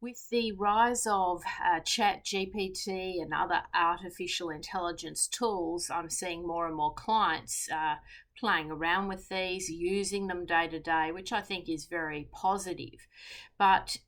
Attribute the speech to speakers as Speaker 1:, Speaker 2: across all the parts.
Speaker 1: With the rise of Chat GPT and other artificial intelligence tools, I'm seeing more and more clients playing around with these, using them day to day, which I think is very positive. But,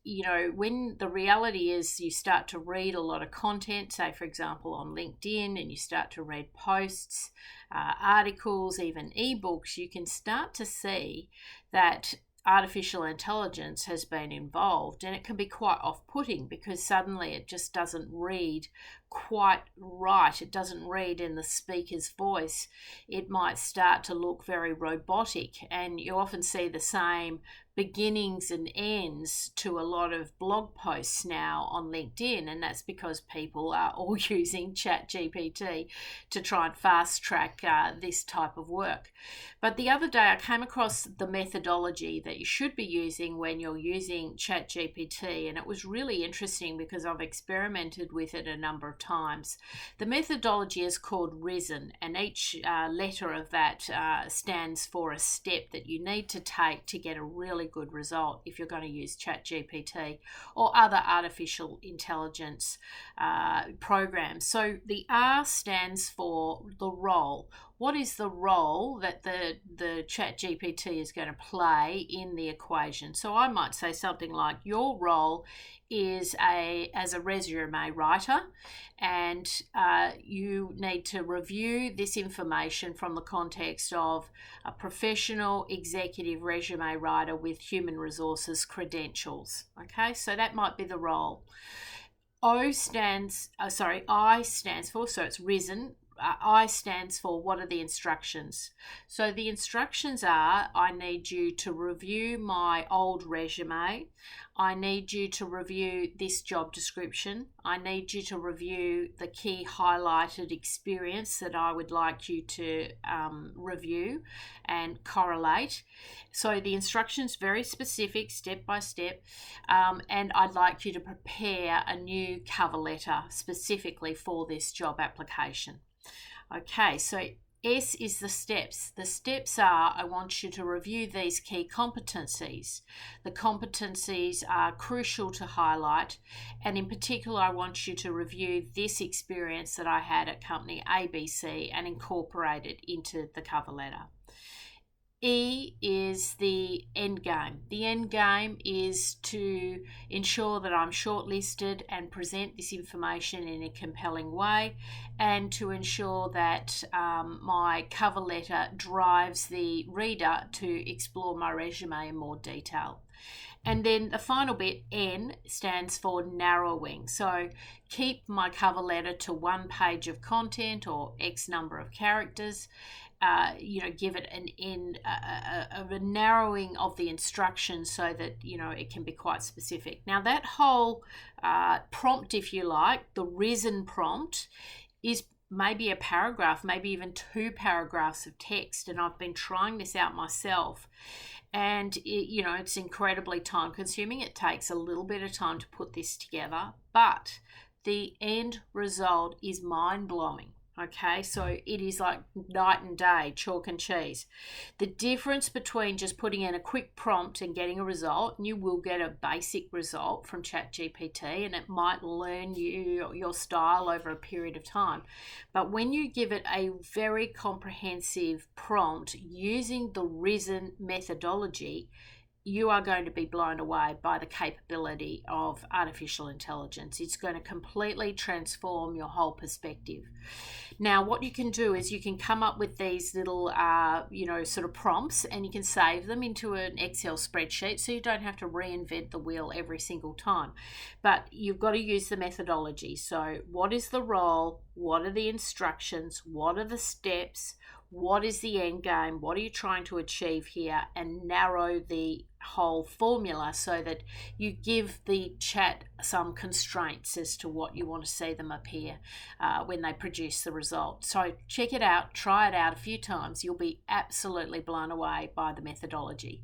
Speaker 1: when the reality is you start to read a lot of content, say, for example, on LinkedIn, and you start to read posts, articles, even ebooks, you can start to see that artificial intelligence has been involved, and it can be quite off-putting because suddenly it just doesn't read quite right. It doesn't read in the speaker's voice. It might start to look very robotic, and you often see the same beginnings and ends to a lot of blog posts now on LinkedIn, and that's because people are all using ChatGPT to try and fast track this type of work. But the other day I came across the methodology that you should be using when you're using ChatGPT, and it was really interesting because I've experimented with it a number of times. The methodology is called Risen, and each letter of that stands for a step that you need to take to get a really good result if you're going to use ChatGPT or other artificial intelligence programs. So the R stands for the role. What is the role that the ChatGPT is going to play in the equation? So I might say something like, your role is as a resume writer, and you need to review this information from the context of a professional executive resume writer with human resources credentials. Okay, so that might be the role. I stands for, so it's risen. I stands for what are the instructions. So the instructions are, I need you to review my old resume. I need you to review this job description. I need you to review the key highlighted experience that I would like you to review and correlate. So the instructions very specific, step by step, and I'd like you to prepare a new cover letter specifically for this job application. Okay, so S is the steps. The steps are, I want you to review these key competencies. The competencies are crucial to highlight, and in particular, I want you to review this experience that I had at company ABC and incorporate it into the cover letter. E is the end game. The end game is to ensure that I'm shortlisted and present this information in a compelling way, and to ensure that my cover letter drives the reader to explore my resume in more detail. And then the final bit, N, stands for narrowing. So keep my cover letter to one page of content or X number of characters. Give it a narrowing of the instructions so that, it can be quite specific. Now, that whole prompt, if you like, the Risen prompt, is maybe a paragraph, maybe even 2 paragraphs of text. And I've been trying this out myself. And, it's incredibly time consuming. It takes a little bit of time to put this together. But the end result is mind blowing. Okay, so it is like night and day, chalk and cheese. The difference between just putting in a quick prompt and getting a result, and you will get a basic result from ChatGPT, and it might learn your style over a period of time. But when you give it a very comprehensive prompt using the Risen methodology, you are going to be blown away by the capability of artificial intelligence. It's going to completely transform your whole perspective. Now, what you can do is you can come up with these little, sort of prompts, and you can save them into an Excel spreadsheet so you don't have to reinvent the wheel every single time. But you've got to use the methodology. So what is the role? What are the instructions? What are the steps? What is the end game? What are you trying to achieve here? And narrow the whole formula so that you give the chat some constraints as to what you want to see them appear when they produce the result. So check it out, try it out a few times. You'll be absolutely blown away by the methodology.